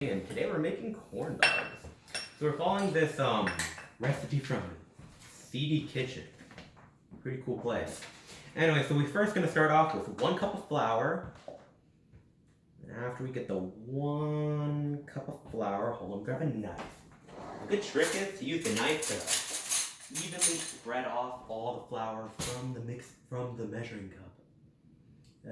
And today we're making corn dogs. So we're following this recipe from CD Kitchen. Pretty cool place. Anyway, so we're first going to start off with 1 cup of flour. And after we get the 1 cup of flour, hold on, grab a knife. A good trick is to use the knife to evenly spread off all the flour from the measuring cup.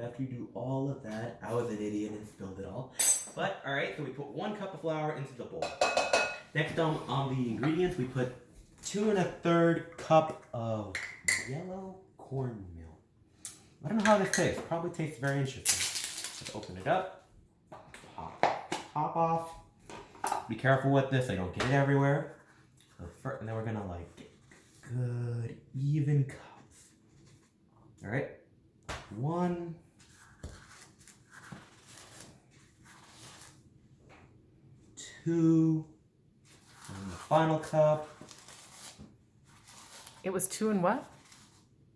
After you do all of that, I was an idiot and spilled it all. But, alright, so we put 1 cup of flour into the bowl. Next on the ingredients, we put 2 1/3 cup of yellow cornmeal. I don't know how this tastes. Probably tastes very interesting. Let's open it up. Pop off. Be careful with this so you don't get it everywhere. And then we're gonna get good, even cups. Alright. 1. 2. And the final cup. It was 2 and what?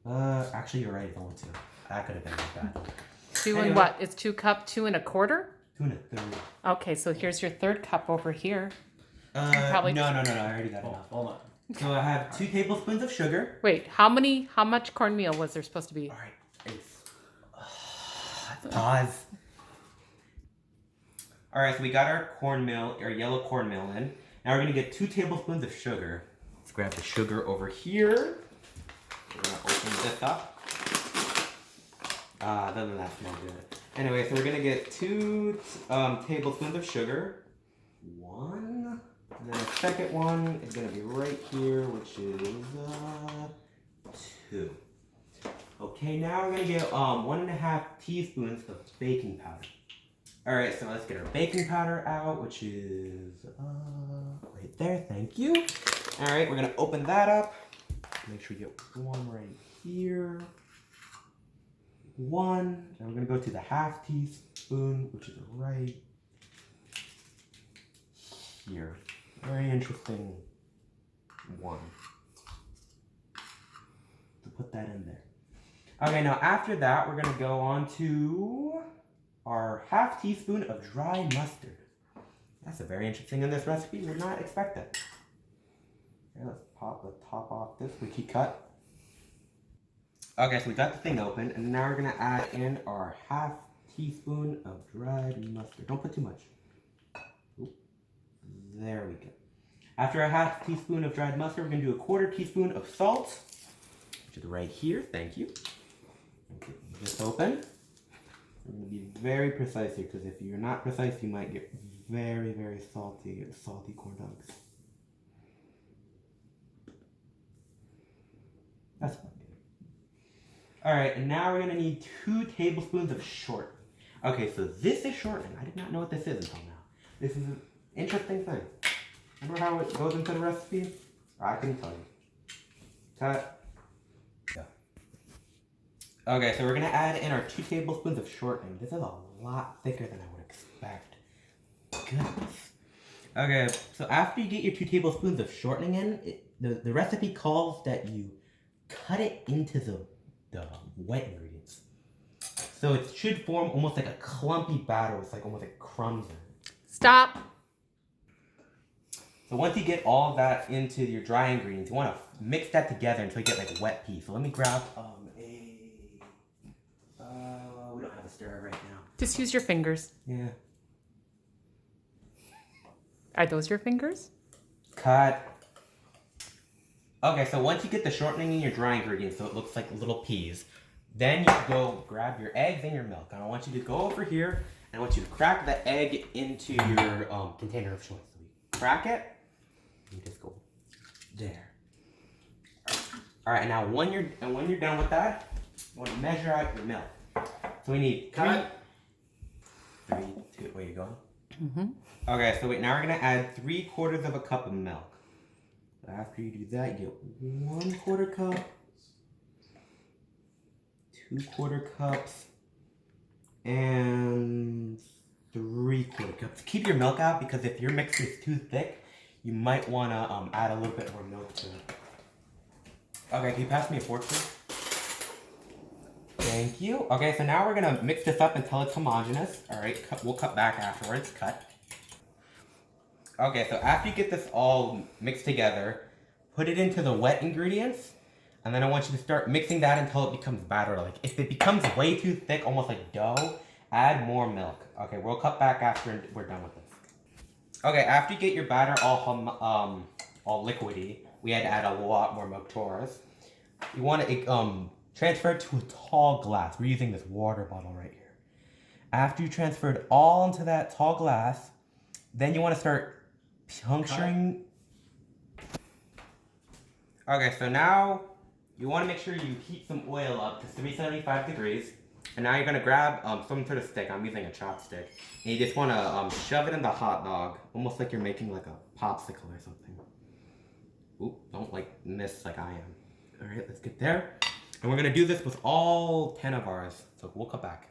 Actually you're right, it's only 2. That could have been bad. 2 and what? It's 2 cup, 2 1/4? 2 1/3. Okay, so here's your 3rd cup over here. No, I already got enough. Hold on. So I have 2 tablespoons of sugar. Wait, how much cornmeal was there supposed to be? Alright, pause. Alright, so we got our yellow cornmeal in. Now we're gonna get 2 tablespoons of sugar. Let's grab the sugar over here. We're gonna open this up. Doesn't that smell good? Anyway, so we're gonna get 2 tablespoons of sugar. 1. And then the second one is gonna be right here, which is 2. Okay, now we're gonna get 1 1/2 teaspoons of baking powder. Alright, so let's get our baking powder out, which is right there, thank you. Alright, we're gonna open that up. Make sure we get 1 right here. 1, and we're gonna go to the 1/2 teaspoon, which is right here. Very interesting 1. So put that in there. Okay, now after that, we're gonna go on to our 1/2 teaspoon of dry mustard. That's a very interesting thing in this recipe. Would not expect that. Okay, let's pop the top off this leaky cut. Okay, so we got the thing open, and now we're gonna add in our 1/2 teaspoon of dried mustard. Don't put too much. Oop. There we go. After a 1/2 teaspoon of dried mustard, we're gonna do a 1/4 teaspoon of salt, which is right here. Thank you. Okay, this open. We're going to be very precise here, because if you're not precise, you might get very, very salty corn dogs. That's fine. Alright, and now we're going to need 2 tablespoons of shortening. Okay, so this is shortening. I did not know what this is until now. This is an interesting thing. Remember how it goes into the recipe? I can tell you. Cut. Okay, so we're going to add in our 2 tablespoons of shortening. This is a lot thicker than I would expect. Goodness. Okay, so after you get your 2 tablespoons of shortening in, the recipe calls that you cut it into the wet ingredients. So it should form almost like a clumpy batter with almost like crumbs in it. Stop! So once you get all that into your dry ingredients, you want to mix that together until you get wet peas. So let me grab we don't have a stirrer right now. Just use your fingers. Yeah. Are those your fingers? Cut. Okay, so once you get the shortening in your dry ingredients so it looks like little peas, then you go grab your eggs and your milk. And I want you to go over here and I want you to crack the egg into your container of choice. So you crack it, and you just go there. Alright, now when you're done with that, you want to measure out your milk. So we need 3, 2, where you going? Mm-hmm. Okay, so now we're going to add 3/4 cup of milk. After you do that, you get 1/4 cup, 2/4 cups, and 3/4 cups. Keep your milk out because if your mix is too thick, you might want to add a little bit more milk to it. Okay, can you pass me a fork, please? Thank you. Okay, so now we're gonna mix this up until it's homogeneous. All right, we'll cut back afterwards. Cut. Okay, so after you get this all mixed together, put it into the wet ingredients, and then I want you to start mixing that until it becomes batter. Like, if it becomes way too thick, almost like dough, add more milk. Okay, we'll cut back after we're done with this. Okay, after you get your batter all liquidy, we had to add a lot more milk to ours. You want to transfer it to a tall glass. We're using this water bottle right here. After you transfer it all into that tall glass, then you want to start puncturing. Okay, so now you want to make sure you heat some oil up to 375 degrees. And now you're going to grab some sort of stick. I'm using a chopstick. And you just want to shove it in the hot dog. Almost like you're making like a popsicle or something. Oop, don't like miss like I am. Alright, let's get there. And we're going to do this with all 10 of ours. So we'll cut back.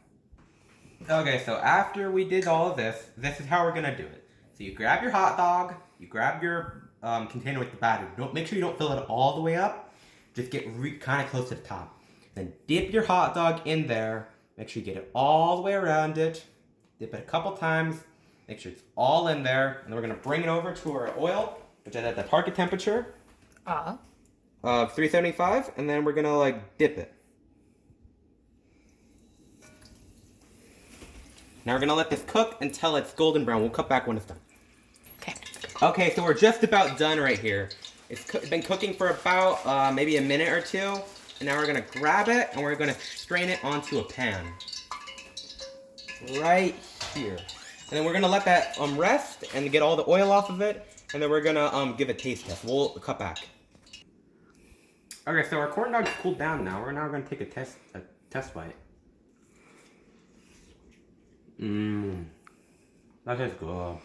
Okay, so after we did all of this, this is how we're going to do it. So you grab your hot dog. You grab your container with the batter. Make sure you don't fill it all the way up. Just get kind of close to the top. Then dip your hot dog in there. Make sure you get it all the way around it. Dip it a couple times. Make sure it's all in there. And then we're going to bring it over to our oil, which is at the target temperature of 375. And then we're going to like dip it. Now we're going to let this cook until it's golden brown. We'll cut back when it's done. Okay. Okay, so we're just about done right here. It's been cooking for about maybe a minute or two. And now we're going to grab it and we're going to strain it onto a pan. Right here. And then we're going to let that rest and get all the oil off of it. And then we're going to give a taste test. We'll cut back. Okay, so our corn dog's cooled down now. We're now going to take a test bite. Mmm. That tastes good.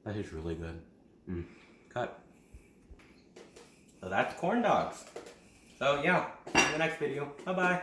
That tastes really good. Cut. So that's corn dogs. So yeah, see you in the next video. Bye-bye.